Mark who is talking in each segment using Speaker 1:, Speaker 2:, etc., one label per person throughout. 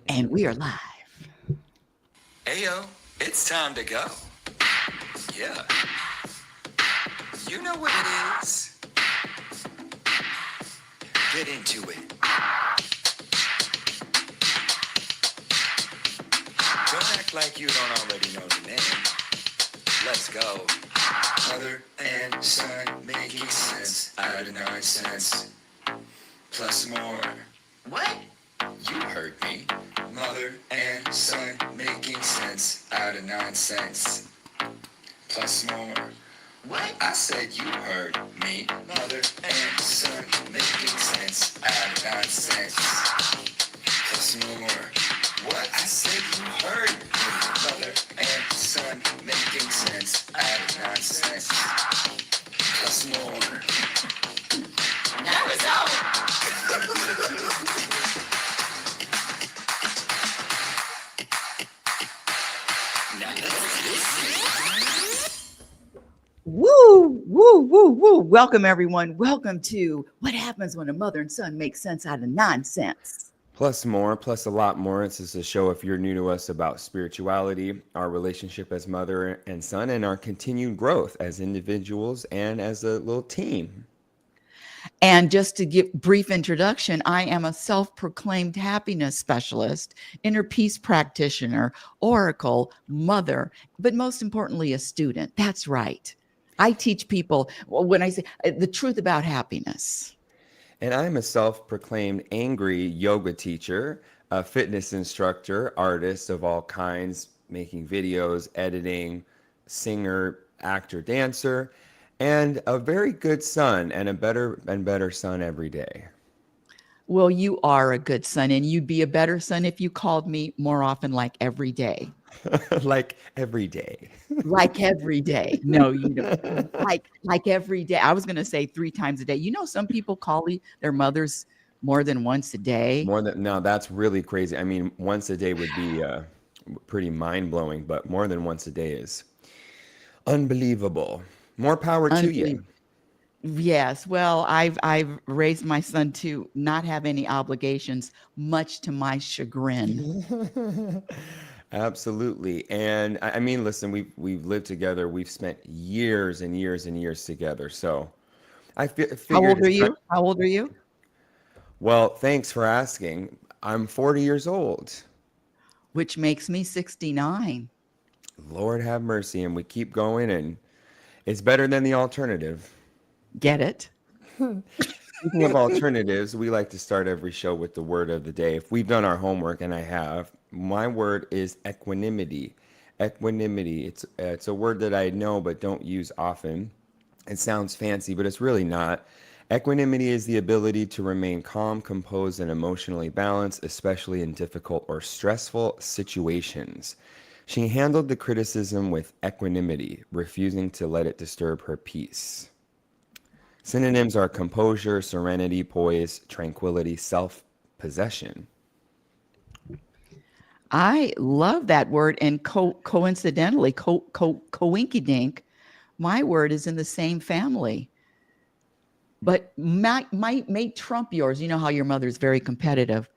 Speaker 1: And we are live.
Speaker 2: Ayo, it's time to go. Yeah, you know what it is. Get into it. Don't act like you don't already know the name. Let's go. Mother and son making sense out of nonsense. Plus more. What? You heard me. Mother and son making sense out of nonsense. Plus more. What? I said you heard me. Mother and son making sense out of nonsense. Plus more. What? I said you heard me. Mother and son making sense out of nonsense. Plus more. Now it's over. Now
Speaker 1: Woo, woo, woo, woo. Welcome, everyone. Welcome to What Happens When a Mother and Son Make Sense Out of Nonsense.
Speaker 3: Plus more, plus a lot more. This is a show, if you're new to us, about spirituality, our relationship as mother and son, and our continued growth as individuals and as a little team.
Speaker 1: And just to give brief introduction, I am a self-proclaimed happiness specialist, inner peace practitioner, oracle, mother, but most importantly, a student. That's right. I teach people when I say the truth about happiness.
Speaker 3: And I'm a self proclaimed angry yoga teacher, a fitness instructor, artist of all kinds, making videos, editing, singer, actor, dancer, and a very good son and a better and better son every day.
Speaker 1: Well, you are a good son, and you'd be a better son if you called me more often, like every day.
Speaker 3: Like every day.
Speaker 1: Like every day. No, you don't. Like every day. I was going to say 3 times a day. You know, some people call their mothers more than once a day.
Speaker 3: More than, no, that's really crazy. I mean, once a day would be pretty mind blowing, but more than once a day is unbelievable. More power to you.
Speaker 1: Unbelievable. Yes. Well, I've raised my son to not have any obligations, much to my chagrin.
Speaker 3: Absolutely. And I mean, listen, we've lived together. We've spent years and years and years together. So
Speaker 1: How
Speaker 3: figured
Speaker 1: old are
Speaker 3: it's time.
Speaker 1: you? How old are you?
Speaker 3: Well, thanks for asking. I'm 40 years old.
Speaker 1: Which makes me 69.
Speaker 3: Lord have mercy. And we keep going, and it's better than the alternative.
Speaker 1: Get it?
Speaker 3: Speaking of alternatives, we like to start every show with the word of the day. If we've done our homework, and I have, my word is equanimity. Equanimity. It's a word that I know but don't use often. It sounds fancy, but it's really not. Equanimity is the ability to remain calm, composed, and emotionally balanced, especially in difficult or stressful situations. She handled the criticism with equanimity, refusing to let it disturb her peace. Synonyms are composure, serenity, poise, tranquility, self possession.
Speaker 1: I love that word. And coincidentally, coinky dink, my word is in the same family, but may trump yours. You know how your mother is very competitive.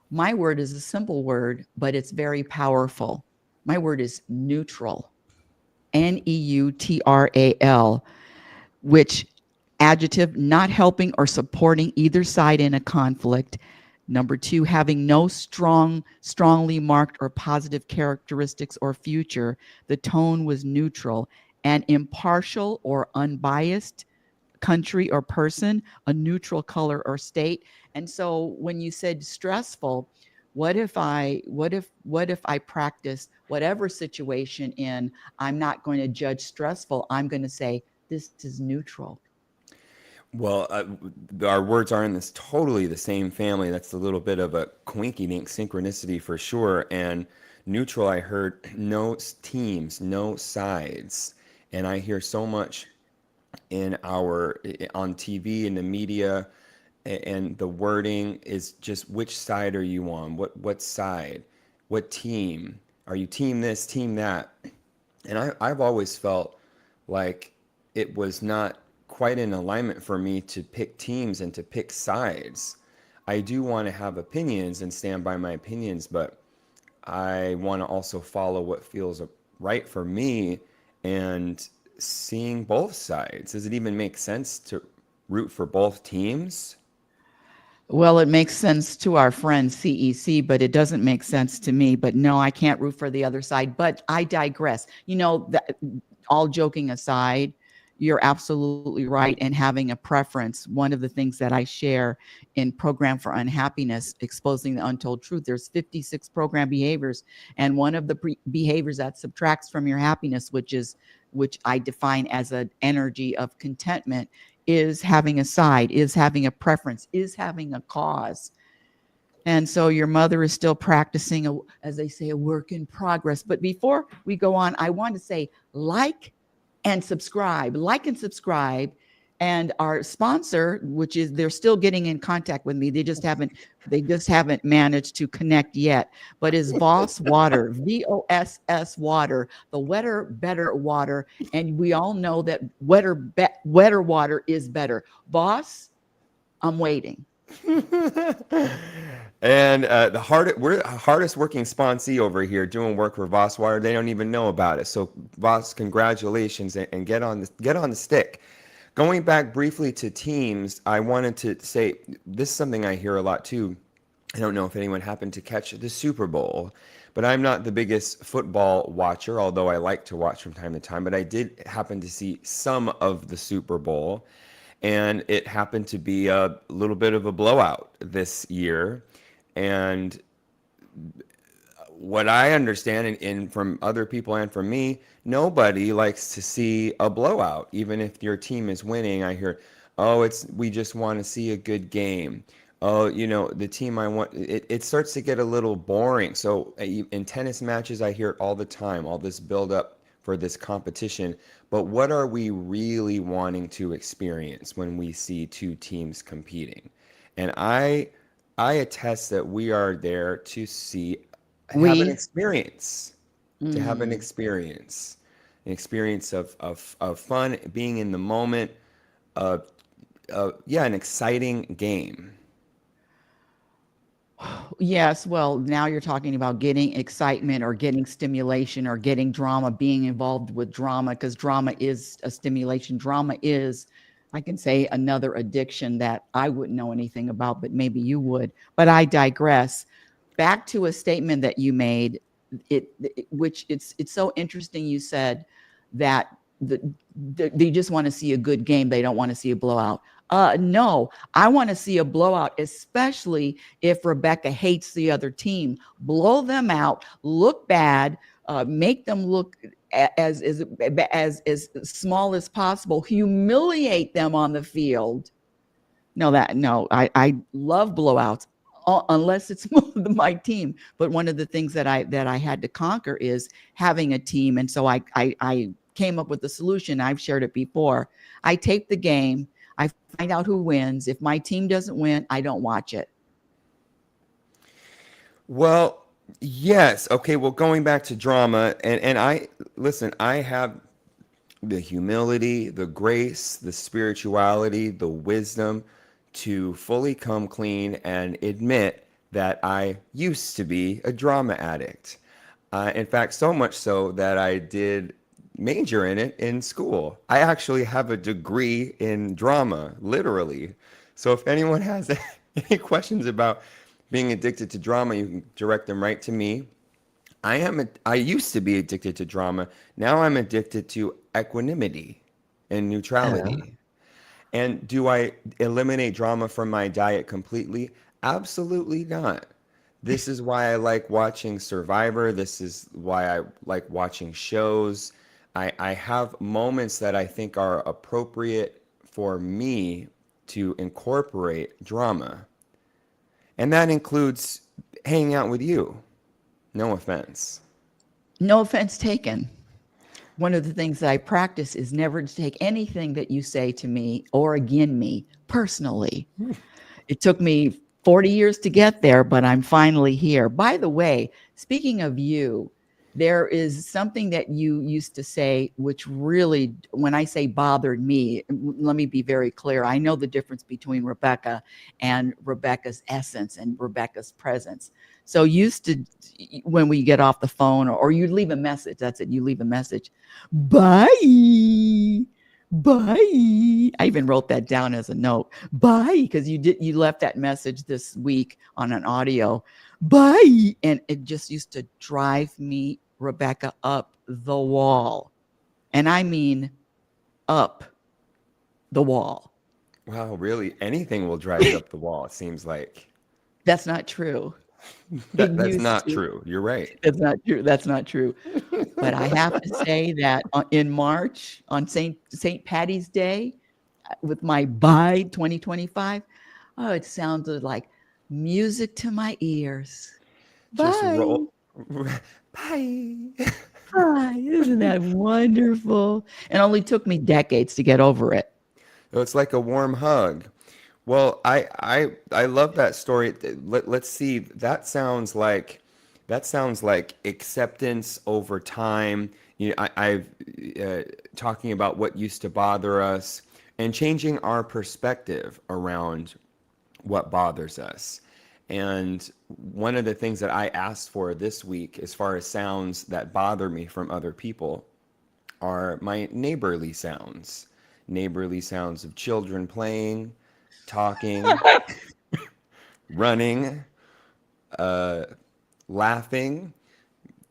Speaker 1: My word is a simple word, but it's very powerful. My word is neutral, neutral, which adjective, not helping or supporting either side in a conflict. Number 2, having no strongly marked or positive characteristics or future. The tone was neutral and impartial or unbiased country or person, a neutral color or state. And so when you said stressful, what if I practice whatever situation in, I'm not going to judge stressful. I'm going to say this is neutral.
Speaker 3: Well, our words are in this totally the same family. That's a little bit of a quinky dink synchronicity for sure. And neutral, I heard no teams, no sides. And I hear so much in on TV in the media, and the wording is just which side are you on? What side? What team? Are you team this, team that? And I've always felt like it was not quite in alignment for me to pick teams and to pick sides. I do want to have opinions and stand by my opinions, but I want to also follow what feels right for me and seeing both sides. Does it even make sense to root for both teams?
Speaker 1: Well, it makes sense to our friend CEC, but it doesn't make sense to me. But no, I can't root for the other side. But I digress. All joking aside, you're absolutely right. And having a preference, one of the things that I share in Program for Unhappiness, Exposing the Untold Truth, there's 56 program behaviors. And one of the behaviors that subtracts from your happiness, which I define as an energy of contentment, is having a side, is having a preference, is having a cause. And so your mother is still practicing, as they say, a work in progress. But before we go on, I want to say like and subscribe. And our sponsor, which is they're still getting in contact with me. They just haven't managed to connect yet, but is Voss Water, VOSS Water, the wetter, better water. And we all know that wetter water is better. Voss, I'm waiting.
Speaker 3: And we're hardest working sponsee over here doing work for Voss Water. They don't even know about it. So Voss, congratulations and get on the stick. Going back briefly to teams, I wanted to say this is something I hear a lot too. I don't know if anyone happened to catch the Super Bowl, but I'm not the biggest football watcher, although I like to watch from time to time. But I did happen to see some of the Super Bowl, and it happened to be a little bit of a blowout this year. And what I understand, and from other people and from me, nobody likes to see a blowout. Even if your team is winning, I hear, "Oh, we just want to see a good game." Oh, the team I want. It starts to get a little boring. So in tennis matches, I hear it all the time, all this build up for this competition. But what are we really wanting to experience when we see two teams competing? And I attest that we are there to have an
Speaker 1: We,
Speaker 3: experience, to have
Speaker 1: mm,
Speaker 3: an experience of fun, being in the moment, uh, yeah, an exciting game.
Speaker 1: yes, well, now you're talking about getting excitement or getting stimulation or getting drama, being involved with drama, because drama is a stimulation. Drama is, I can say, another addiction that I wouldn't know anything about, but maybe you would. But I digress. Back to a statement that you made, which it's so interesting. You said that they just want to see a good game. They don't want to see a blowout. No, I want to see a blowout, especially if Rebecca hates the other team. Blow them out, look bad, make them look as small as possible, humiliate them on the field. No, I love blowouts, unless it's my team. But one of the things that I had to conquer is having a team, and so I came up with a solution. I've shared it before. I tape the game. I find out who wins. If my team doesn't win, I don't watch it.
Speaker 3: Well, yes. Okay. Well, going back to drama, and I listen. I have the humility, the grace, the spirituality, the wisdom to fully come clean and admit that I used to be a drama addict. In fact, so much so that I did major in it in school. I actually have a degree in drama, literally. So if anyone has any questions about being addicted to drama, you can direct them right to me. I used to be addicted to drama. Now I'm addicted to equanimity and neutrality. And do I eliminate drama from my diet completely? Absolutely not. This is why I like watching Survivor. This is why I like watching shows. I have moments that I think are appropriate for me to incorporate drama. And that includes hanging out with you. No offense.
Speaker 1: No offense taken. One of the things that I practice is never to take anything that you say to me or again me personally. It took me 40 years to get there, but I'm finally here. By the way, speaking of you, There is something that you used to say, which really, when I say bothered me, let me be very clear. I know the difference between Rebecca and Rebecca's essence and Rebecca's presence. So used to, when we get off the phone, or you leave a message, that's it, you leave a message, bye. Bye. I even wrote that down as a note. Bye, because you left that message this week on an audio. Bye. And it just used to drive me, Rebecca, up the wall. And I mean up the wall.
Speaker 3: Wow, really? Anything will drive you up the wall, it seems like.
Speaker 1: That's not true. It
Speaker 3: That's
Speaker 1: used
Speaker 3: not
Speaker 1: to.
Speaker 3: true. You're right.
Speaker 1: That's not true. That's not true. But I have to say that in March, on St. Patty's Day, with my bye 2025, oh, it sounded like music to my ears.
Speaker 3: Just
Speaker 1: Bye.
Speaker 3: roll. Bye.
Speaker 1: Hi, isn't that wonderful? It only took me decades to get over it.
Speaker 3: Oh, it's like a warm hug. Well, I love that story. Let's see. That sounds like acceptance over time. I've talking about what used to bother us and changing our perspective around what bothers us. And one of the things that I asked for this week, as far as sounds that bother me from other people, are my neighborly sounds of children playing, talking, running, uh, laughing,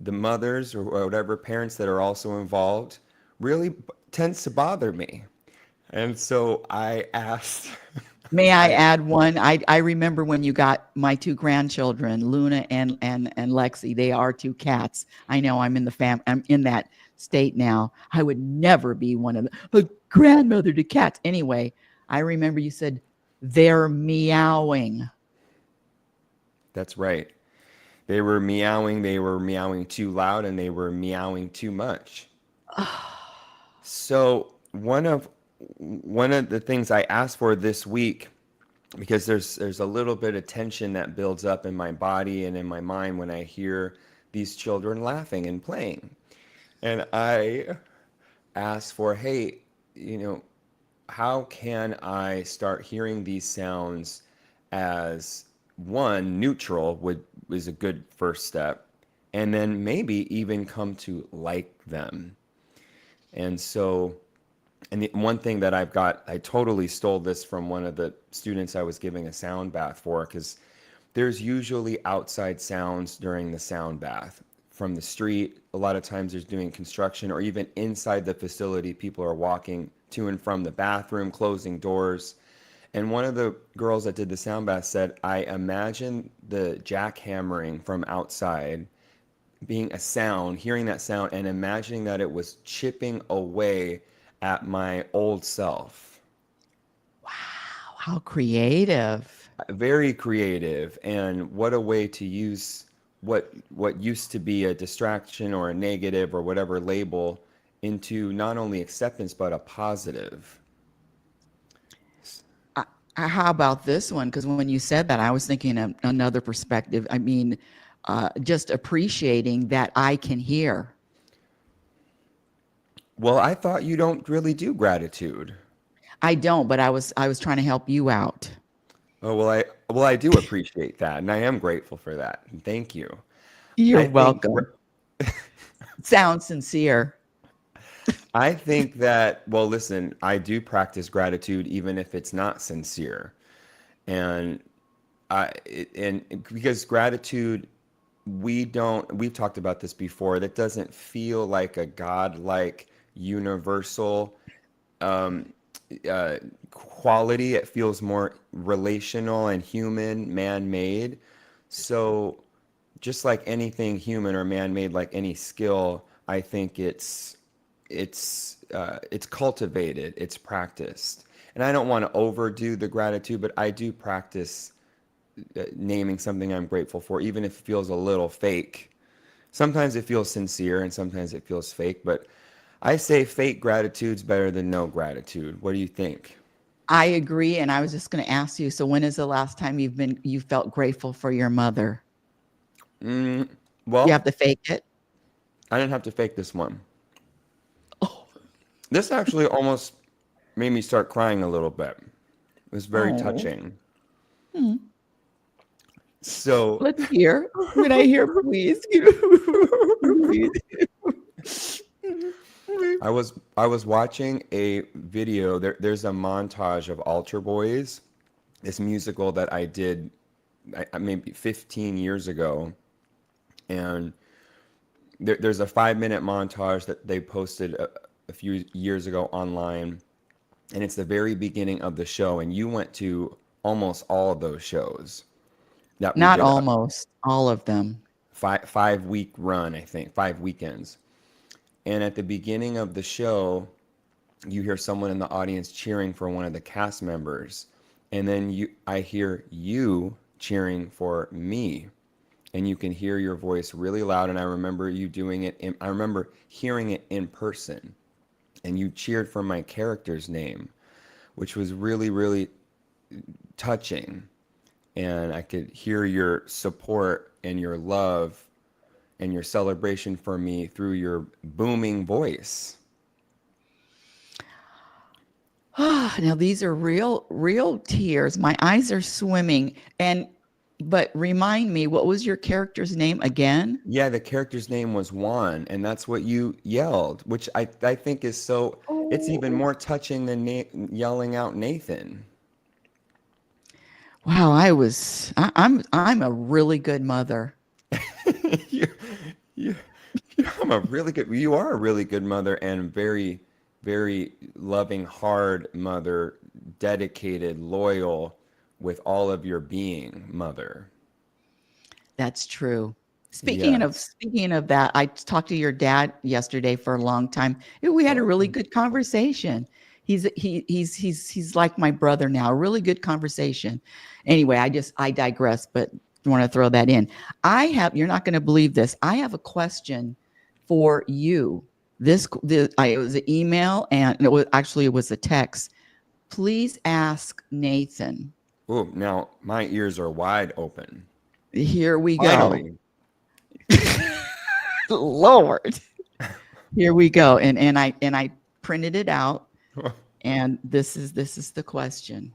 Speaker 3: the mothers or whatever parents that are also involved really tends to bother me. And so I asked,
Speaker 1: May I
Speaker 3: I
Speaker 1: add one? I remember when you got my two grandchildren, Luna and Lexi. They are two cats. I know I'm in that state now. I would never be one of a grandmother to cats. Anyway, I remember you said they're meowing.
Speaker 3: that's right. They were meowing too loud, and they were meowing too much. So one of the things I asked for this week, because there's a little bit of tension that builds up in my body and in my mind when I hear these children laughing and playing. And I asked for, hey, you know, how can I start hearing these sounds as one neutral would is a good first step, and then maybe even come to like them. And so, and the one thing that I totally stole this from one of the students I was giving a sound bath for, because there's usually outside sounds during the sound bath from the street. A lot of times there's doing construction, or even inside the facility, people are walking to and from the bathroom, closing doors. And one of the girls that did the sound bath said, I imagine the jackhammering from outside being a sound, hearing that sound, and imagining that it was chipping away at my old self.
Speaker 1: Wow, how creative.
Speaker 3: Very creative, and what a way to use what used to be a distraction or a negative or whatever label into not only acceptance but a positive.
Speaker 1: Uh, how about this one? Because when you said that, I was thinking of another perspective. I mean, just appreciating that I can hear.
Speaker 3: Well, I thought you don't really do gratitude.
Speaker 1: I don't, but I was trying to help you out.
Speaker 3: Oh, well I do appreciate that, and I am grateful for that. And thank you.
Speaker 1: You're
Speaker 3: I think
Speaker 1: welcome. Sounds sincere.
Speaker 3: I think that, well, listen, I do practice gratitude even if it's not sincere. And and because gratitude, we've talked about this before, that doesn't feel like a godlike universal quality. It feels more relational and human, man-made. So just like anything human or man-made, like any skill, I think it's cultivated, it's practiced. And I don't want to overdo the gratitude, but I do practice naming something I'm grateful for, even if it feels a little fake. Sometimes it feels sincere and sometimes it feels fake, but I say fake gratitude's better than no gratitude. What do you think?
Speaker 1: I agree, and I was just going to ask you. So, when is the last time you felt grateful for your mother?
Speaker 3: Mm,
Speaker 1: You have
Speaker 3: well,
Speaker 1: to fake it.
Speaker 3: I didn't have to fake this one.
Speaker 1: Oh,
Speaker 3: This actually almost made me start crying a little bit. It was very
Speaker 1: oh.
Speaker 3: touching.
Speaker 1: Hmm.
Speaker 3: So
Speaker 1: Let's hear. When I hear, please, please.
Speaker 3: I was watching a video. There's a montage of Altar Boys, this musical that I did maybe 15 years ago, and there's a 5 minute montage that they posted a few years ago online, and it's the very beginning of the show. And you went to almost all of those shows that we
Speaker 1: Not
Speaker 3: did,
Speaker 1: almost all of them.
Speaker 3: 5 week run, I think, 5 weekends. And at the beginning of the show, you hear someone in the audience cheering for one of the cast members, and then I hear you cheering for me, and you can hear your voice really loud. And I remember you doing it. I remember hearing it in person, and you cheered for my character's name, which was really, really touching. And I could hear your support and your love and your celebration for me through your booming voice.
Speaker 1: Now these are real tears. My eyes are swimming. But remind me, what was your character's name again?
Speaker 3: Yeah, the character's name was Juan, and that's what you yelled, which I think is so, it's even
Speaker 1: Oh,
Speaker 3: more touching than yelling out Nathan.
Speaker 1: wow, I'm a really good mother.
Speaker 3: you, you, you are a really good mother, and very, very loving, hard mother, dedicated, loyal with all of your being mother.
Speaker 1: That's true.
Speaker 3: Yes.
Speaker 1: Speaking of that, I talked to your dad yesterday for a long time. We had a really
Speaker 3: Oh.
Speaker 1: good conversation. He's like my brother now. A really good conversation. Anyway, I digress, but want to throw that in. You're not going to believe this. I have a question for you. It was an email and it was a text. Please ask Nathan.
Speaker 3: Oh, now my ears are wide open.
Speaker 1: Here we go.
Speaker 3: Finally.
Speaker 1: Lord. Here we go. And I printed it out, and this is the question.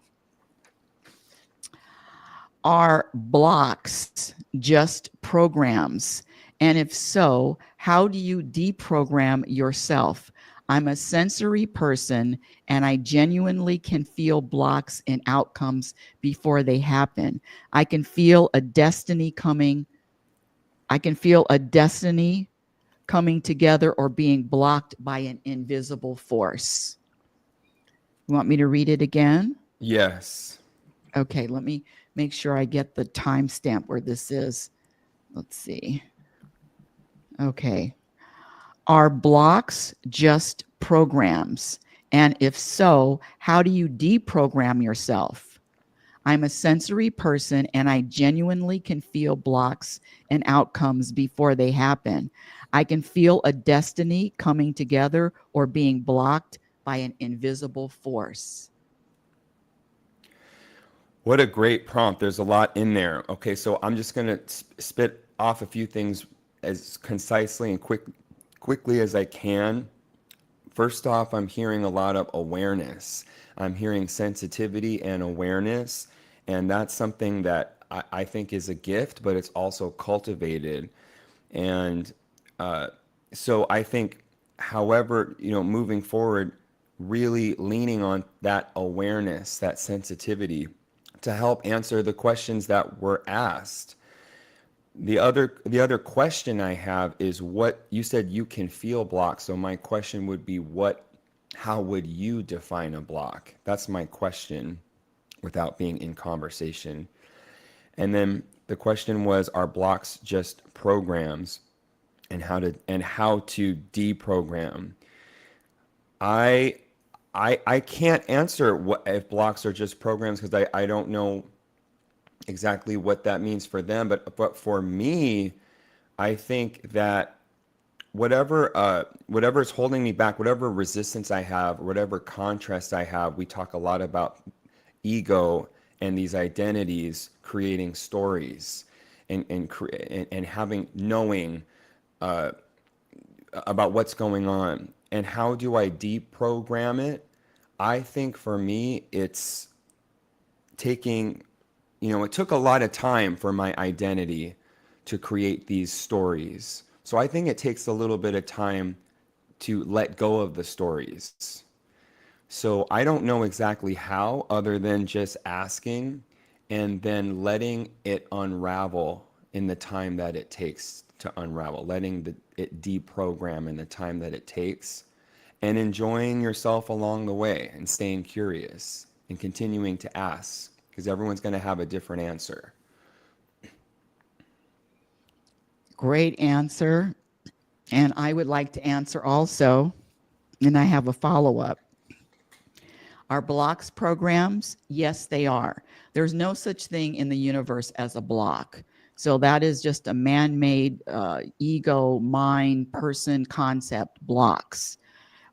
Speaker 1: Are blocks just programs? And if so, how do you deprogram yourself? I'm a sensory person, and I genuinely can feel blocks and outcomes before they happen. I can feel a destiny coming. I can feel a destiny coming together or being blocked by an invisible force. You want me to read it again?
Speaker 3: Yes.
Speaker 1: Okay, let me make sure I get the timestamp where this is. Let's see. Okay. Are blocks just programs? And if so, how do you deprogram yourself? I'm a sensory person, and I genuinely can feel blocks and outcomes before they happen. I can feel a destiny coming together or being blocked by an invisible force.
Speaker 3: What a great prompt. There's a lot in there. Okay, so I'm just going to spit off a few things as concisely and quickly as I can. First off, I'm hearing a lot of awareness. I'm hearing sensitivity and awareness, and that's something that I think is a gift, but it's also cultivated. And so I think, however, moving forward, really leaning on that awareness, that sensitivity to help answer the questions that were asked. The other question I have is, what you said you can feel blocks. So my question would be, how would you define a block? That's my question without being in conversation. And then the question was, are blocks just programs, and how to deprogram? I I can't answer what if blocks are just programs, because I don't know exactly what that means for them. But for me, I think that whatever is holding me back, whatever resistance I have, whatever contrast I have, we talk a lot about ego and these identities creating stories, and having knowing about what's going on. And how do I deprogram it? I think for me, it's taking, it took a lot of time for my identity to create these stories. So I think it takes a little bit of time to let go of the stories. So I don't know exactly how, other than just asking and then letting it unravel in the time that it takes to unravel, letting it deprogram in the time that it takes, and enjoying yourself along the way and staying curious and continuing to ask, because everyone's going to have a different answer.
Speaker 1: Great answer. And I would like to answer also, and I have a follow-up. Are blocks programs? Yes, they are. There's no such thing in the universe as a block. So that is just a man-made ego, mind, person concept, blocks.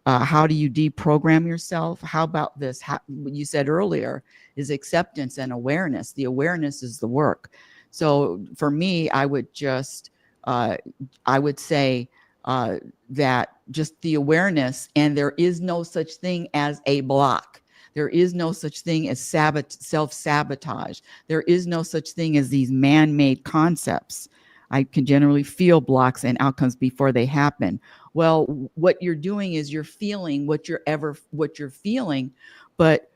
Speaker 1: How do you deprogram yourself? How about this? What you said earlier is acceptance and awareness. The awareness is the work. So for me, I would just, I would say that just the awareness, and there is no such thing as a block. There is no such thing as self-sabotage. There is no such thing as these man-made concepts. I can generally feel blocks and outcomes before they happen. Well, what you're doing is you're feeling what you're feeling, but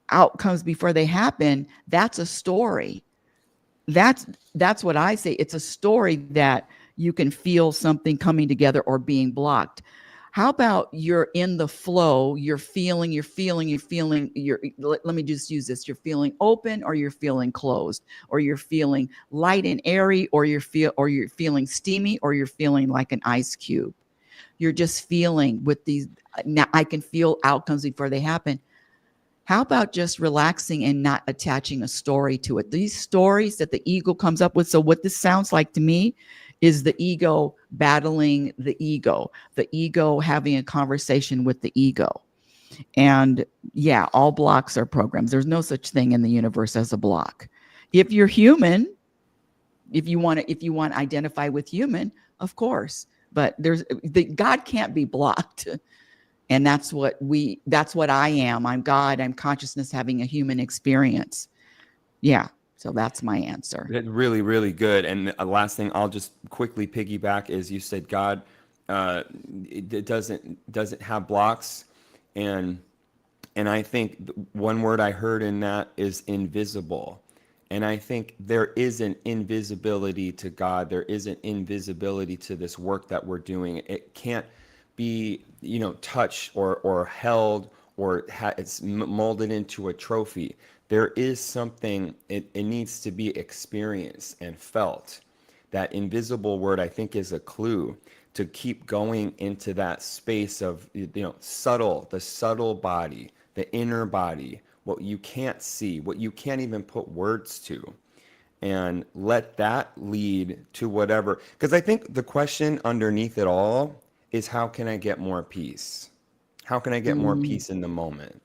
Speaker 1: outcomes before they happen, that's a story. That's what I say. It's a story that you can feel something coming together or being blocked. How about you're in the flow, you're feeling, let me just use this. You're feeling open, or you're feeling closed, or you're feeling light and airy, or you're feeling steamy, or you're feeling like an ice cube. You're just feeling with these. Now I can feel outcomes before they happen. How about just relaxing and not attaching a story to it? These stories that the ego comes up with. So what this sounds like to me is the ego battling the ego having a conversation with the ego. And yeah, all blocks are programs. There's no such thing in the universe as a block. If you're human, if you want to identify with human, of course, but God can't be blocked. And that's what I am. I'm God. I'm consciousness having a human experience. Yeah. So that's my answer.
Speaker 3: Really, really good. And the last thing I'll just quickly piggyback is, you said God it doesn't have blocks, and I think one word I heard in that is invisible. And I think there is an invisibility to God. There is an invisibility to this work that we're doing. It can't be, touched or held, or it's molded into a trophy. There is something, it needs to be experienced and felt. That invisible word, I think, is a clue to keep going into that space of, the subtle body, the inner body, what you can't see, what you can't even put words to, and let that lead to whatever. Because I think the question underneath it all is, how can I get more peace? How can I get more peace in the moment? And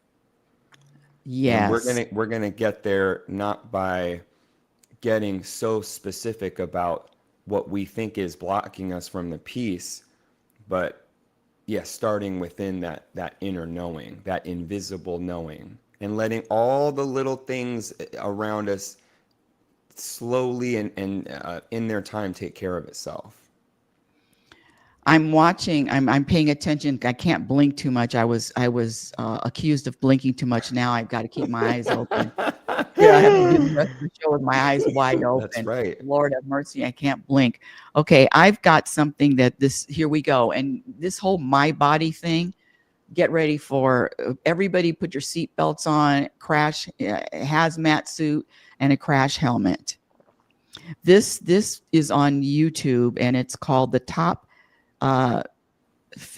Speaker 1: Yes.
Speaker 3: we're gonna get there not by getting so specific about what we think is blocking us from the peace, but starting within that inner knowing, that invisible knowing, and letting all the little things around us slowly and in their time take care of itself.
Speaker 1: I'm watching. I'm paying attention. I can't blink too much. I was accused of blinking too much. Now I've got to keep my eyes open. Yeah, I have to do the rest of the show with my eyes wide
Speaker 3: That's
Speaker 1: open.
Speaker 3: right.
Speaker 1: Lord have mercy, I can't blink. Okay, I've got something here we go. And this whole my body thing, get ready for everybody, put your seat belts on, crash, hazmat suit, and a crash helmet. This is on YouTube, and it's called The Top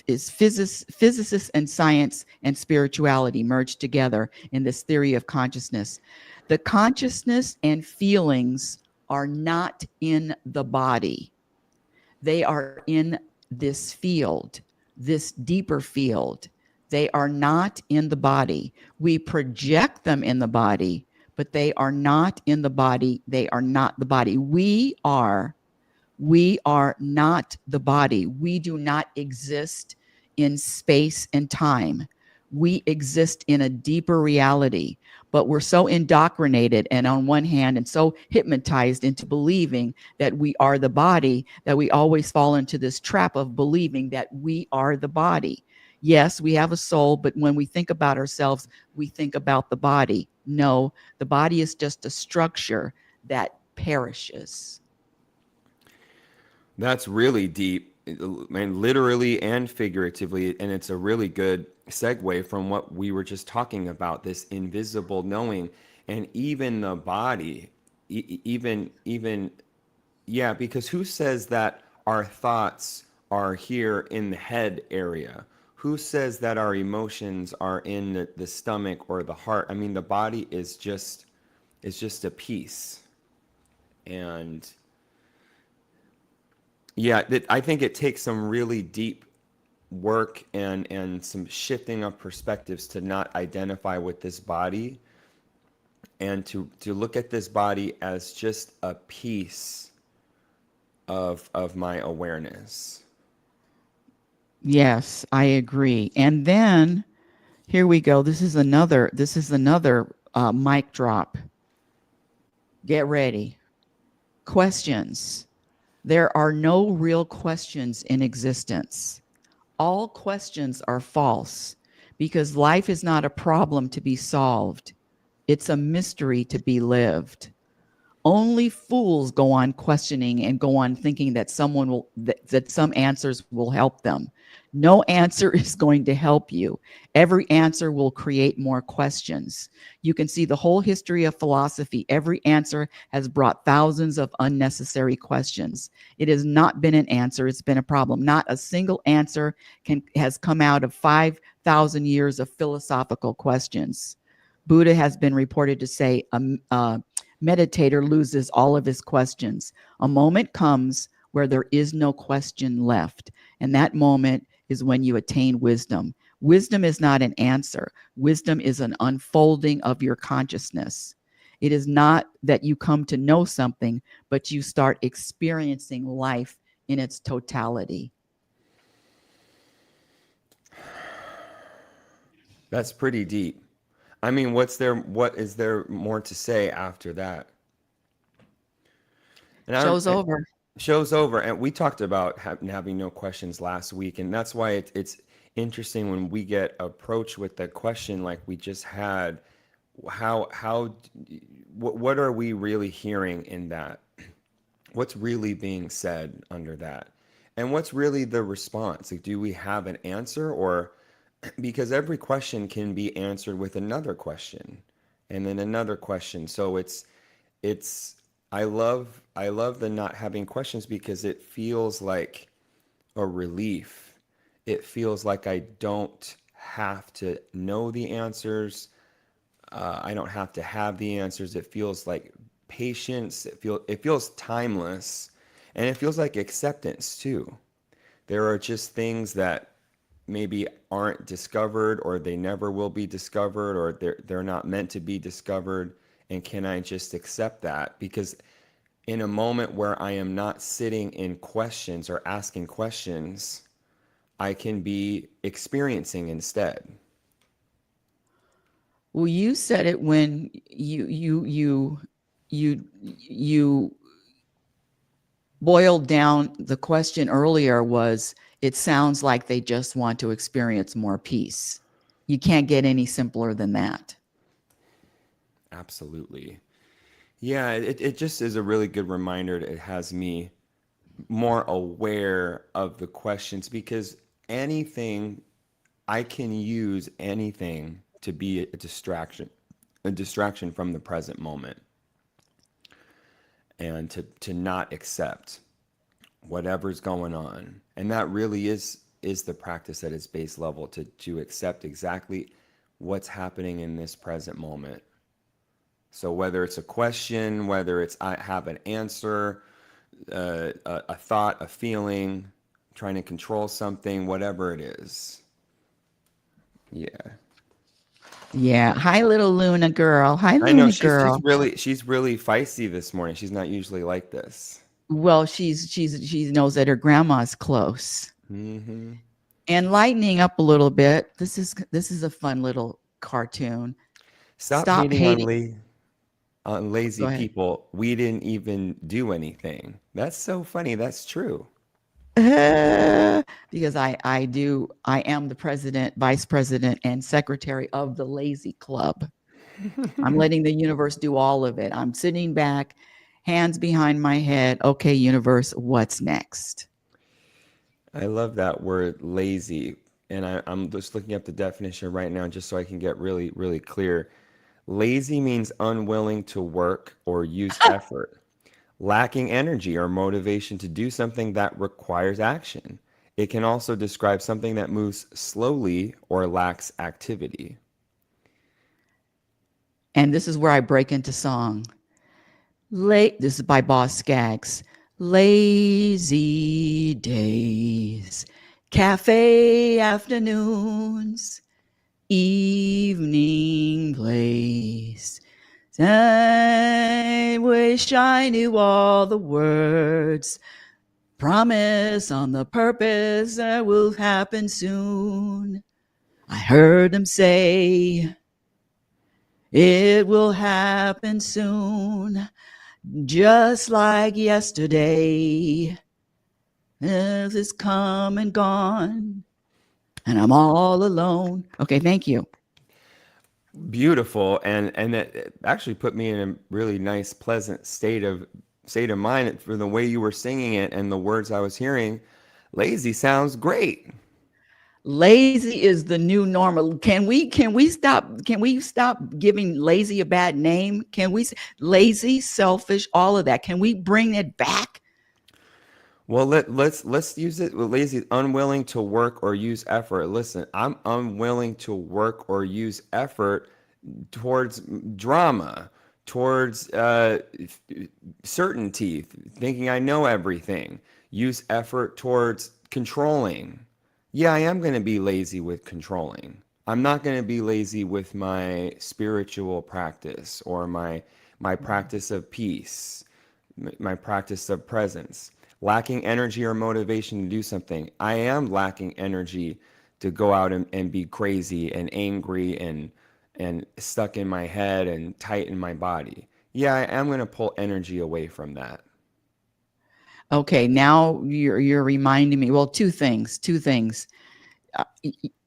Speaker 1: is physicists and science and spirituality merged together in this theory of consciousness. The consciousness and feelings are not in the body. They are in this field, this deeper field. They are not in the body. We project them in the body, but they are not in the body. They are not the body. We are We are not the body. We do not exist in space and time. We exist in a deeper reality, but we're so indoctrinated and on one hand and so hypnotized into believing that we are the body that we always fall into this trap of believing that we are the body. Yes, we have a soul, but when we think about ourselves, we think about the body. No, the body is just a structure that perishes.
Speaker 3: That's really deep, and literally and figuratively, and it's a really good segue from what we were just talking about, this invisible knowing, and even the body, even yeah, because who says that our thoughts are here in the head area? Who says that our emotions are in the stomach or the heart? I mean, the body is just a piece, and yeah, I think it takes some really deep work and some shifting of perspectives to not identify with this body and to look at this body as just a piece of my awareness.
Speaker 1: Yes, I agree. And then here we go. This is another mic drop. Get ready. Questions. There are no real questions in existence. All questions are false because life is not a problem to be solved. It's a mystery to be lived. Only fools go on questioning and go on thinking that that some answers will help them. No answer is going to help you. Every answer will create more questions. You can see the whole history of philosophy. Every answer has brought thousands of unnecessary questions. It has not been an answer, it's been a problem. Not a single answer has come out of 5,000 years of philosophical questions. Buddha has been reported to say a meditator loses all of his questions. A moment comes where there is no question left. And that moment is when you attain wisdom. Wisdom is not an answer, wisdom is an unfolding of your consciousness. It is not that you come to know something, but you start experiencing life in its totality.
Speaker 3: That's pretty deep. I mean, what is there more to say after that? And
Speaker 1: Show's over.
Speaker 3: show's over, and we talked about having no questions last week, and that's why it's interesting when we get approached with the question like we just had. What are we really hearing in that? What's really being said under that? And what's really the response? Like, do we have an answer, or because every question can be answered with another question and then another question. So it's I love the not having questions because it feels like a relief. It feels like I don't have to know the answers. I don't have to have the answers. It feels like patience. It feels timeless, and it feels like acceptance too. There are just things that maybe aren't discovered, or they never will be discovered, or they're not meant to be discovered. And can I just accept that? Because in a moment where I am not sitting in questions or asking questions, I can be experiencing instead.
Speaker 1: Well, you said it when you boiled down the question earlier was it sounds like they just want to experience more peace. You can't get any simpler than that.
Speaker 3: Absolutely. Yeah, it just is a really good reminder. It has me more aware of the questions because anything, I can use anything to be a distraction from the present moment, and to not accept whatever's going on. And that really is the practice at its base level, to accept exactly what's happening in this present moment. So whether it's a question, whether it's I have an answer, a thought, a feeling, trying to control something, whatever it is. Yeah.
Speaker 1: Yeah. Hi, little Luna girl. Hi,
Speaker 3: I know
Speaker 1: Luna girl.
Speaker 3: she's really feisty this morning. She's not usually like this.
Speaker 1: well, she knows that her grandma's close.
Speaker 3: Hmm.
Speaker 1: And lightening up a little bit. This is a fun little cartoon.
Speaker 3: Stop
Speaker 1: Stop
Speaker 3: hating
Speaker 1: hating.
Speaker 3: on lazy
Speaker 1: Go ahead.
Speaker 3: people. We didn't even do anything. That's so funny. That's true.
Speaker 1: Because I am the president, vice president, and secretary of the Lazy Club. I'm letting the universe do all of it. I'm sitting back, hands behind my head. Okay, universe, what's next?
Speaker 3: I love that word lazy. And I'm just looking up the definition right now just so I can get really, really clear. Lazy means unwilling to work or use effort, lacking energy or motivation to do something that requires action. It can also describe something that moves slowly or lacks activity.
Speaker 1: And this is where I break into song. This is by Boss Skaggs. Lazy days, cafe afternoons, evening place. I wish I knew all the words. Promise on the purpose that will happen soon. I heard them say it will happen soon, just like yesterday. This is come and gone, and I'm all alone. Okay, thank you.
Speaker 3: Beautiful, and it actually put me in a really nice, pleasant state of mind for the way you were singing it and the words I was hearing. Lazy sounds great.
Speaker 1: Lazy is the new normal. Can we stop giving lazy a bad name? Lazy, selfish, all of that? Can we bring it back?
Speaker 3: Well, let's use it. Well, lazy, unwilling to work or use effort. Listen, I'm unwilling to work or use effort towards drama, towards certainty, thinking I know everything. Use effort towards controlling. Yeah, I am going to be lazy with controlling. I'm not going to be lazy with my spiritual practice or my practice of peace, my practice of presence. Lacking energy or motivation to do something. I am lacking energy to go out and be crazy and angry and stuck in my head and tight in my body. Yeah, I am going to pull energy away from that.
Speaker 1: Okay, now you're reminding me. Well, two things. Two things.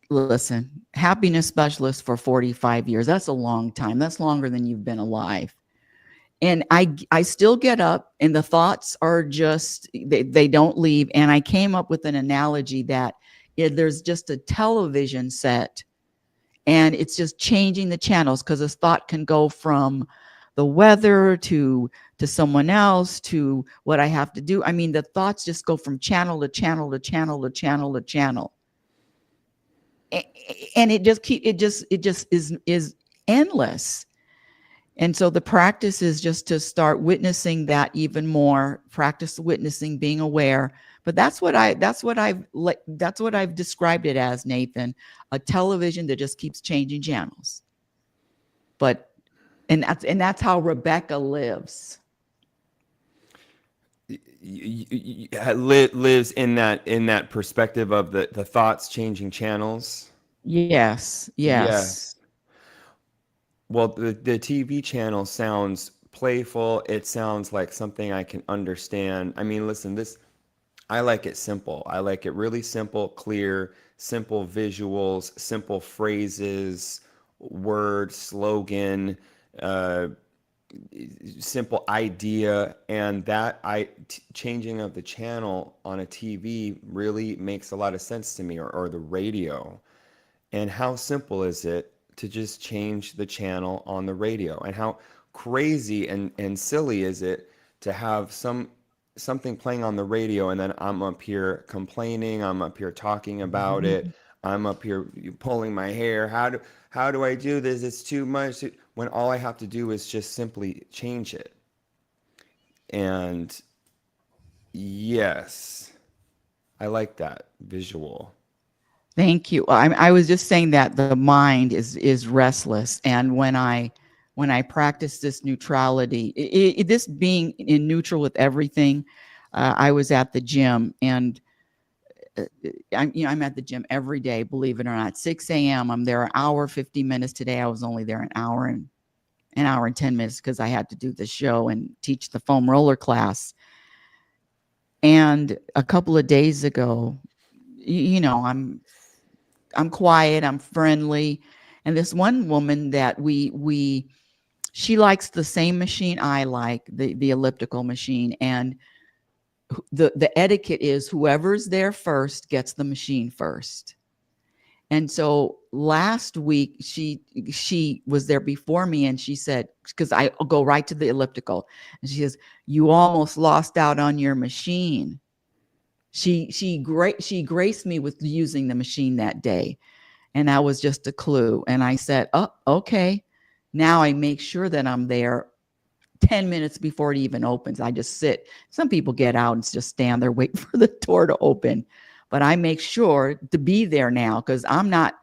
Speaker 1: Listen, happiness specialist for 45 years. That's a long time. That's longer than you've been alive. And I still get up and the thoughts are just they don't leave. And I came up with an analogy that there's just a television set and it's just changing the channels because this thought can go from the weather to someone else to what I have to do. I mean, the thoughts just go from channel to channel to channel to channel to channel. And it just is endless. And so the practice is just to start witnessing that even more, practice witnessing, being aware. But that's what I've described it as, Nathan, a television that just keeps changing channels. But and that's how Rebecca lives.
Speaker 3: Lives in that perspective of the thoughts changing channels.
Speaker 1: Yes, yes.
Speaker 3: Yes. Well, the TV channel sounds playful. It sounds like something I can understand. I mean, listen, this I like it simple. I like it really simple, clear, simple visuals, simple phrases, word, slogan, uh, simple idea, and changing of the channel on a TV really makes a lot of sense to me, or the radio. And how simple is it to just change the channel on the radio? And how crazy and silly is it to have something playing on the radio and then I'm up here complaining, I'm up here talking about it, I'm up here pulling my hair. How do I do this? It's too much. When all I have to do is just simply change it. And yes, I like that visual.
Speaker 1: Thank you. I was just saying that the mind is restless, and when I practice this neutrality, this being in neutral with everything, I was at the gym, and I'm at the gym every day, believe it or not. 6 a.m. I'm there an hour, 50 minutes. Today I was only there an hour and 10 minutes because I had to do the show and teach the foam roller class. And a couple of days ago, I'm quiet, I'm friendly. And this one woman that we she likes the same machine I like, the elliptical machine. And the etiquette is whoever's there first gets the machine first. And so last week she was there before me, and she said, because I go right to the elliptical, and she says, "You almost lost out on your machine." She graced me with using the machine that day, and that was just a clue. And I said, "Oh, okay." Now I make sure that I'm there 10 minutes before it even opens. I just sit. Some people get out and just stand there waiting for the door to open. But I make sure to be there now because I'm not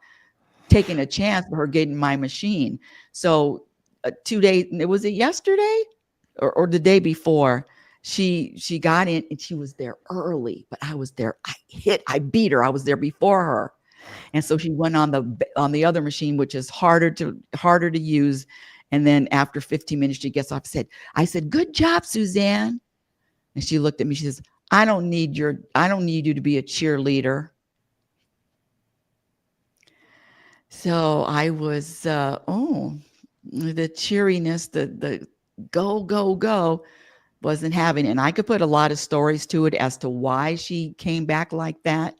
Speaker 1: taking a chance for her getting my machine. So 2 days, was it yesterday or the day before? She got in and she was there early, but I was there. I beat her. I was there before her. And so she went on the other machine, which is harder to use. And then after 15 minutes, she gets off. I said, "Good job, Suzanne." And she looked at me. She says, I don't need you to be a cheerleader." So I was, the cheeriness, the go, go, go, wasn't having it. And I could put a lot of stories to it as to why she came back like that.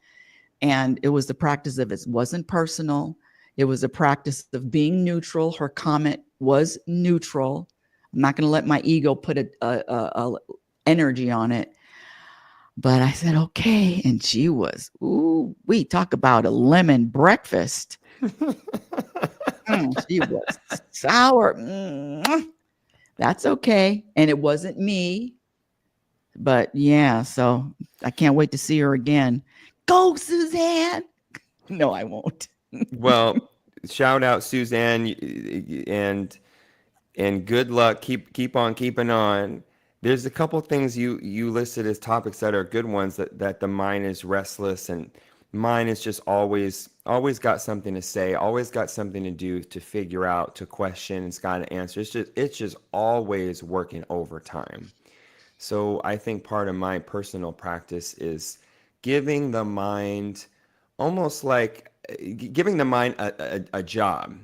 Speaker 1: And it was the practice of, it wasn't personal. It was a practice of being neutral. Her comment was neutral. I'm not going to let my ego put a energy on it. But I said, okay. And she was, ooh, we talk about a lemon breakfast. She was sour. That's okay. And it wasn't me. But yeah, so I can't wait to see her again. Go, Suzanne. No, I won't.
Speaker 3: Well, shout out Suzanne, and good luck. Keep on keeping on. There's a couple things you listed as topics that are good ones, that the mind is restless, and mine is just always got something to say, always got something to do, to figure out, to question. It's got an answer. It's just always working overtime. So I think part of my personal practice is giving the mind, almost like giving the mind a job.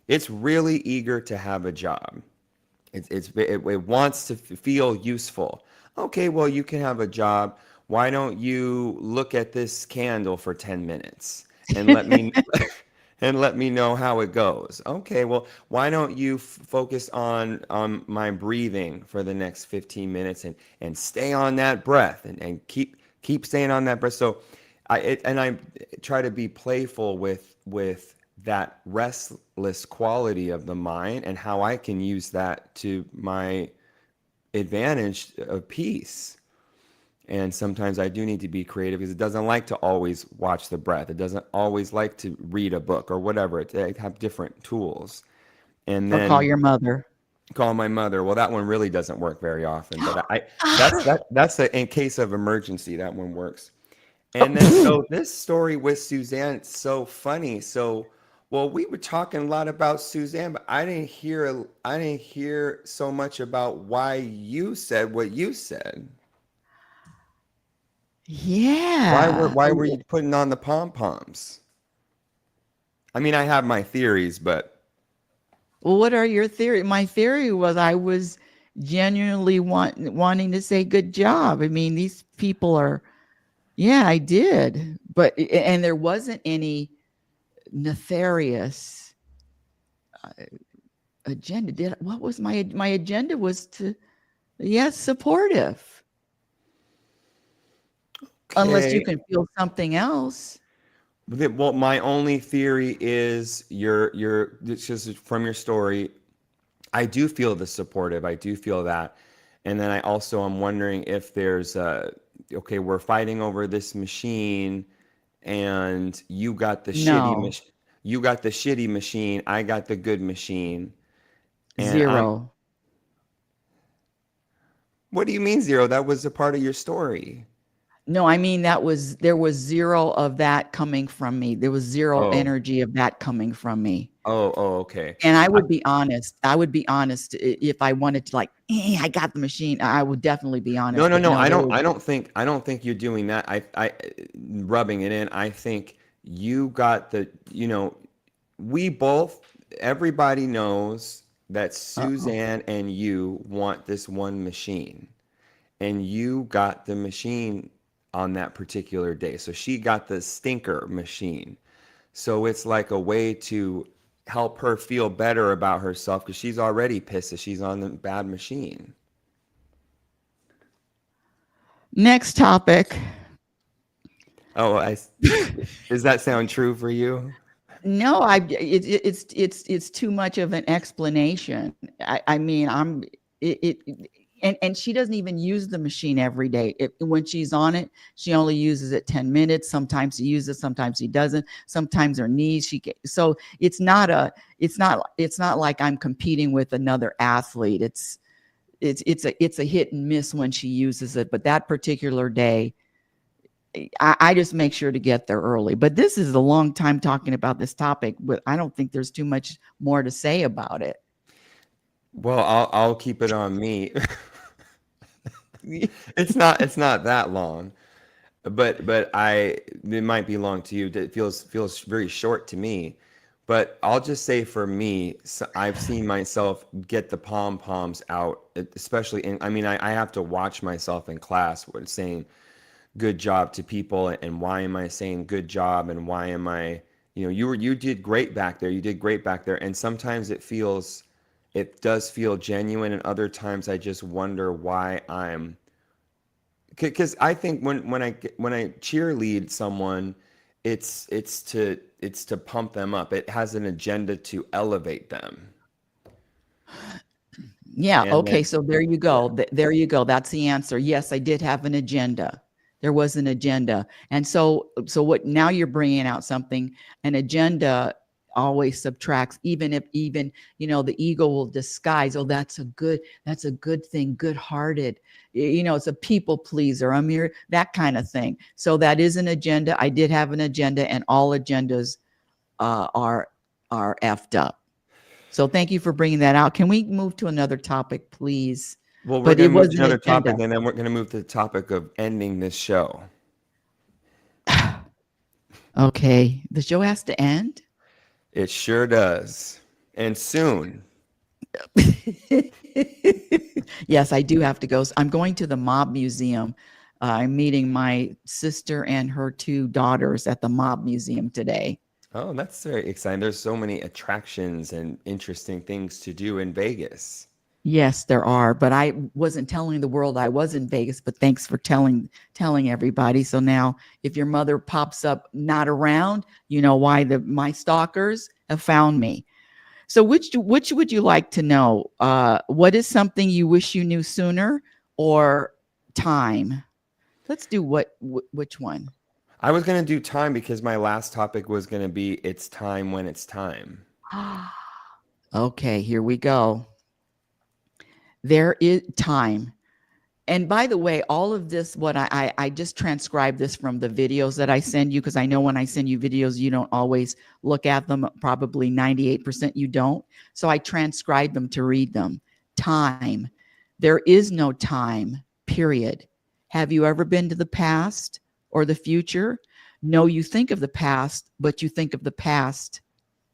Speaker 3: It's really eager to have a job. It wants to feel useful. Okay, well, you can have a job. Why don't you look at this candle for 10 minutes and let me and let me know how it goes? Okay, well, why don't you focus on my breathing for the next 15 minutes, and stay on that breath, and keep staying on that breath. So I try to be playful with that restless quality of the mind, and how I can use that to my advantage of peace. And sometimes I do need to be creative, because it doesn't like to always watch the breath. It doesn't always like to read a book or whatever. They have different tools. And
Speaker 1: Or call
Speaker 3: then
Speaker 1: your mother.
Speaker 3: call my mother. Well, that one really doesn't work very often, but that's in case of emergency. That one works. And then, so this story with Suzanne, it's so funny. So, well, we were talking a lot about Suzanne, but I didn't hear so much about why you said what you said. Why were
Speaker 1: Yeah.
Speaker 3: why were you putting on the pom poms? I mean, I have my theories, but
Speaker 1: Well, what are your theory? My theory was I was genuinely wanting to say good job. I mean, these people are, yeah, I did. But, and there wasn't any nefarious agenda. What was my agenda was to, yes, supportive. Unless you
Speaker 3: okay.
Speaker 1: can feel something else.
Speaker 3: Well, my only theory is it's just from your story. I do feel the supportive. I do feel that. And then I also am wondering if there's okay, we're fighting over this machine, and
Speaker 1: No,
Speaker 3: you got the shitty machine, I got the good machine. And I'm
Speaker 1: zero.
Speaker 3: What do you mean zero? That was a part of your story.
Speaker 1: No, I mean there was zero of that coming from me. There was zero
Speaker 3: Oh,
Speaker 1: energy of that coming from me.
Speaker 3: okay.
Speaker 1: And I
Speaker 3: I,
Speaker 1: would be honest. I would be honest if I wanted to, like, I got the machine. I would definitely be
Speaker 3: no,
Speaker 1: honest.
Speaker 3: no,
Speaker 1: But
Speaker 3: no.
Speaker 1: no, there was.
Speaker 3: I don't think you're doing that. Rubbing it in. I think you got the, we both, everybody knows that
Speaker 1: Uh-oh.
Speaker 3: Suzanne and you want this one machine, and you got the machine on that particular day. So she got the stinker machine. So it's like a way to help her feel better about herself because she's already pissed that she's on the bad machine.
Speaker 1: Next topic.
Speaker 3: Oh, does that sound true for you?
Speaker 1: No, it's too much of an explanation. I mean, and she doesn't even use the machine every day. When she's on it, she only uses it 10 minutes. Sometimes she uses it, sometimes she doesn't. Sometimes her knees, so it's not like I'm competing with another athlete. It's a hit and miss when she uses it, but that particular day, I just make sure to get there early. But this is a long time talking about this topic, but I don't think there's too much more to say about it.
Speaker 3: Well, I'll keep it on me. It's not that long, but it might be long to you. It feels very short to me. But I'll just say for me, I've seen myself get the pom poms out, especially in. I mean, I have to watch myself in class when saying good job to people, and why am I saying good job, and why am I, you did great back there. You did great back there, and sometimes it does feel genuine, and other times I just wonder why I'm because I think when I cheerlead someone, it's to pump them up. It has an agenda to elevate them.
Speaker 1: Yeah.
Speaker 3: And
Speaker 1: Okay.
Speaker 3: then
Speaker 1: So there you
Speaker 3: yeah.
Speaker 1: go. There you go. That's the answer. Yes, I did have an agenda. There was an agenda. And so what now you're bringing out something, an agenda always subtracts, even if, the ego will disguise, oh, that's a good thing, good hearted. It's a people pleaser. I'm here, that kind of thing. So that is an agenda. I did have an agenda, and all agendas uh, are are effed up. So thank you for bringing that out. Can we move to another topic, please?
Speaker 3: Well, we're
Speaker 1: But
Speaker 3: going
Speaker 1: it
Speaker 3: to move
Speaker 1: was
Speaker 3: to
Speaker 1: an
Speaker 3: another
Speaker 1: agenda.
Speaker 3: topic, and then we're going to move to the topic of ending this show.
Speaker 1: Okay, the show has to end.
Speaker 3: It sure does. And soon.
Speaker 1: Yes, I do have to go. I'm going to the Mob Museum. I'm meeting my sister and her two daughters at the Mob Museum today.
Speaker 3: Oh, that's very exciting. There's so many attractions and interesting things to do in Vegas.
Speaker 1: Yes, there are, but I wasn't telling the world I was in Vegas, but thanks for telling everybody. So now if your mother pops up not around, you know why my stalkers have found me. So which would you like to know? What is something you wish you knew sooner, or time? Let's do which one?
Speaker 3: I was going to do time because my last topic was going to be it's time when it's time.
Speaker 1: Okay, here we go. There is time. And by the way, all of this, what I just transcribed this from the videos that I send you, because I know when I send you videos, you don't always look at them. Probably 98% you don't. So I transcribe them to read them. Time. There is no time, period. Have you ever been to the past or the future? No, you think of the past, but you think of the past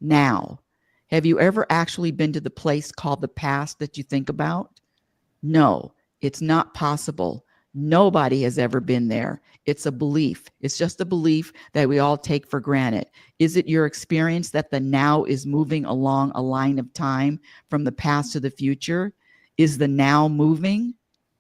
Speaker 1: now. Have you ever actually been to the place called the past that you think about? No, it's not possible. Nobody has ever been there. It's a belief. It's just a belief that we all take for granted. Is it your experience that the now is moving along a line of time from the past to the future? Is the now moving?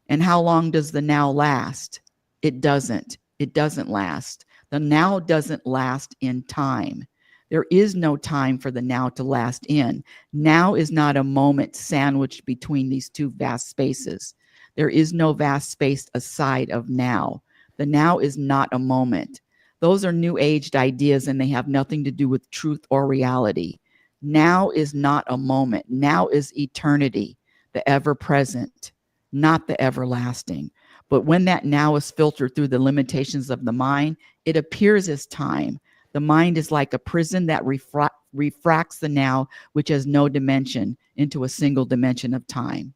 Speaker 1: And how long does the now last? It doesn't. It doesn't last. The now doesn't last in time. There is no time for the now to last in. Now is not a moment sandwiched between these two vast spaces. There is no vast space aside of now. The now is not a moment. Those are new aged ideas, and they have nothing to do with truth or reality. Now is not a moment. Now is eternity, the ever present. not the everlasting. But when that now is filtered through the limitations of the mind, it appears as time. The mind is like a prison that refracts the now, which has no dimension, into a single dimension of time.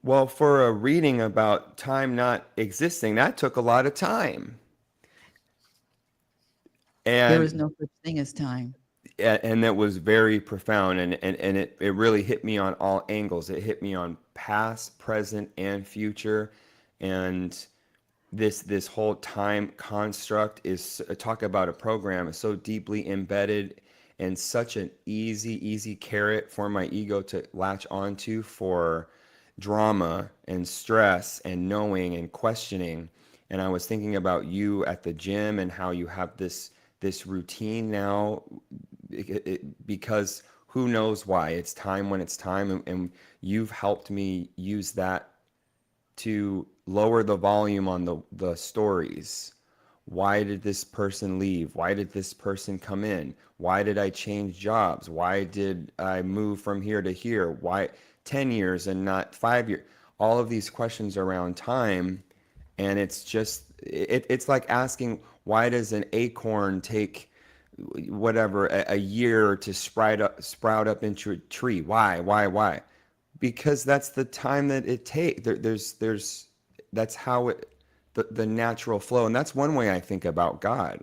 Speaker 3: Well, for a reading about time not existing, that took a lot of time.
Speaker 1: There is
Speaker 3: And
Speaker 1: no such thing as time.
Speaker 3: and that was very profound, and it really hit me on all angles. It hit me on past, present, and future. And this whole time construct is, talk about a program is so deeply embedded and such an easy carrot for my ego to latch onto for drama and stress and knowing and questioning. And I was thinking about you at the gym and how you have this routine now, because who knows why it's time when it's time, and you've helped me use that to lower the volume on the stories. Why did this person leave? Why did this person come in? Why did I change jobs? Why did I move from here to here? Why 10 years and not 5 years? All of these questions around time. And it's just, it's like asking, why does an acorn take whatever a year to sprout up into a tree? Why? Because that's the time that it takes. There's that's how it, the natural flow. And that's one way I think about God.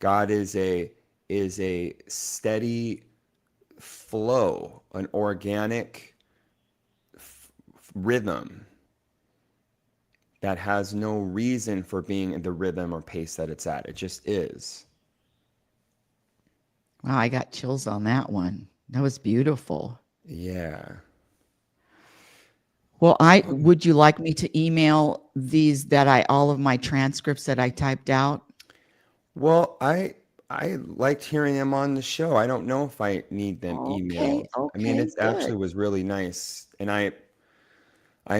Speaker 3: God is a steady flow, an organic rhythm that has no reason for being in the rhythm or pace that it's at. It just is.
Speaker 1: Wow, I got chills on that one. That was beautiful.
Speaker 3: Yeah.
Speaker 1: Well, I would you like me to email these that I all of my transcripts that I typed out?
Speaker 3: Well, I liked hearing them on the show. I don't know if I need them
Speaker 1: Okay,
Speaker 3: emailed. I mean,
Speaker 1: okay,
Speaker 3: it
Speaker 1: good.
Speaker 3: actually was really nice. And I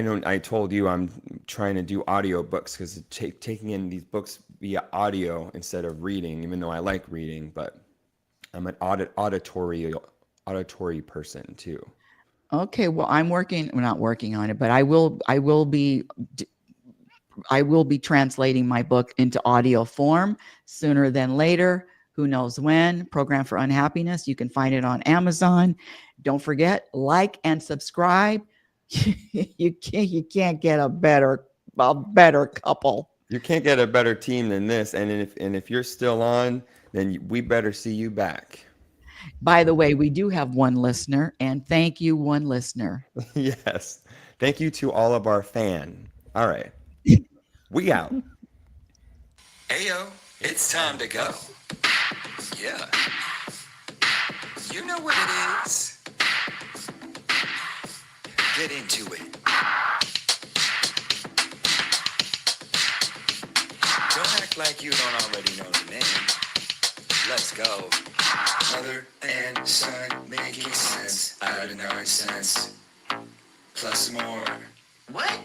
Speaker 3: know I told you I'm trying to do audio books because taking in these books via audio instead of reading, even though I like reading, but I'm an auditory person too.
Speaker 1: Okay, well, we're not working on it, but I will be translating my book into audio form sooner than later. Who knows when? Program for Unhappiness. You can find it on Amazon. Don't forget, like and subscribe. You can't get a better couple.
Speaker 3: You can't get a better team than this. And if you're still on, then we better see you back.
Speaker 1: By the way, we do have one listener, and thank you, one listener.
Speaker 3: Yes. Thank you to all of our fan. All right. We out.
Speaker 2: Ayo, it's time to go. Yeah, you know what it is. Get into it. Don't act like you don't already know the name. Let's go. Mother and son making sense out of nonsense. Plus more. What?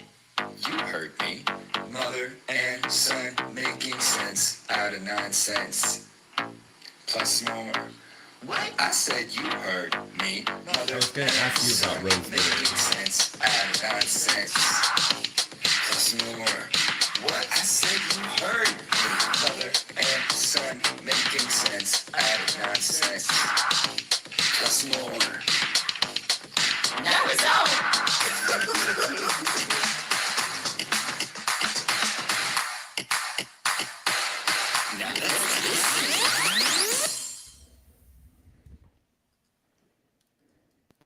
Speaker 2: You heard me. Mother and son making sense out of nonsense. Plus more. What? I said you heard me. Mother
Speaker 3: I was gonna ask you about
Speaker 2: and son
Speaker 3: Rose.
Speaker 2: making sense out of nonsense.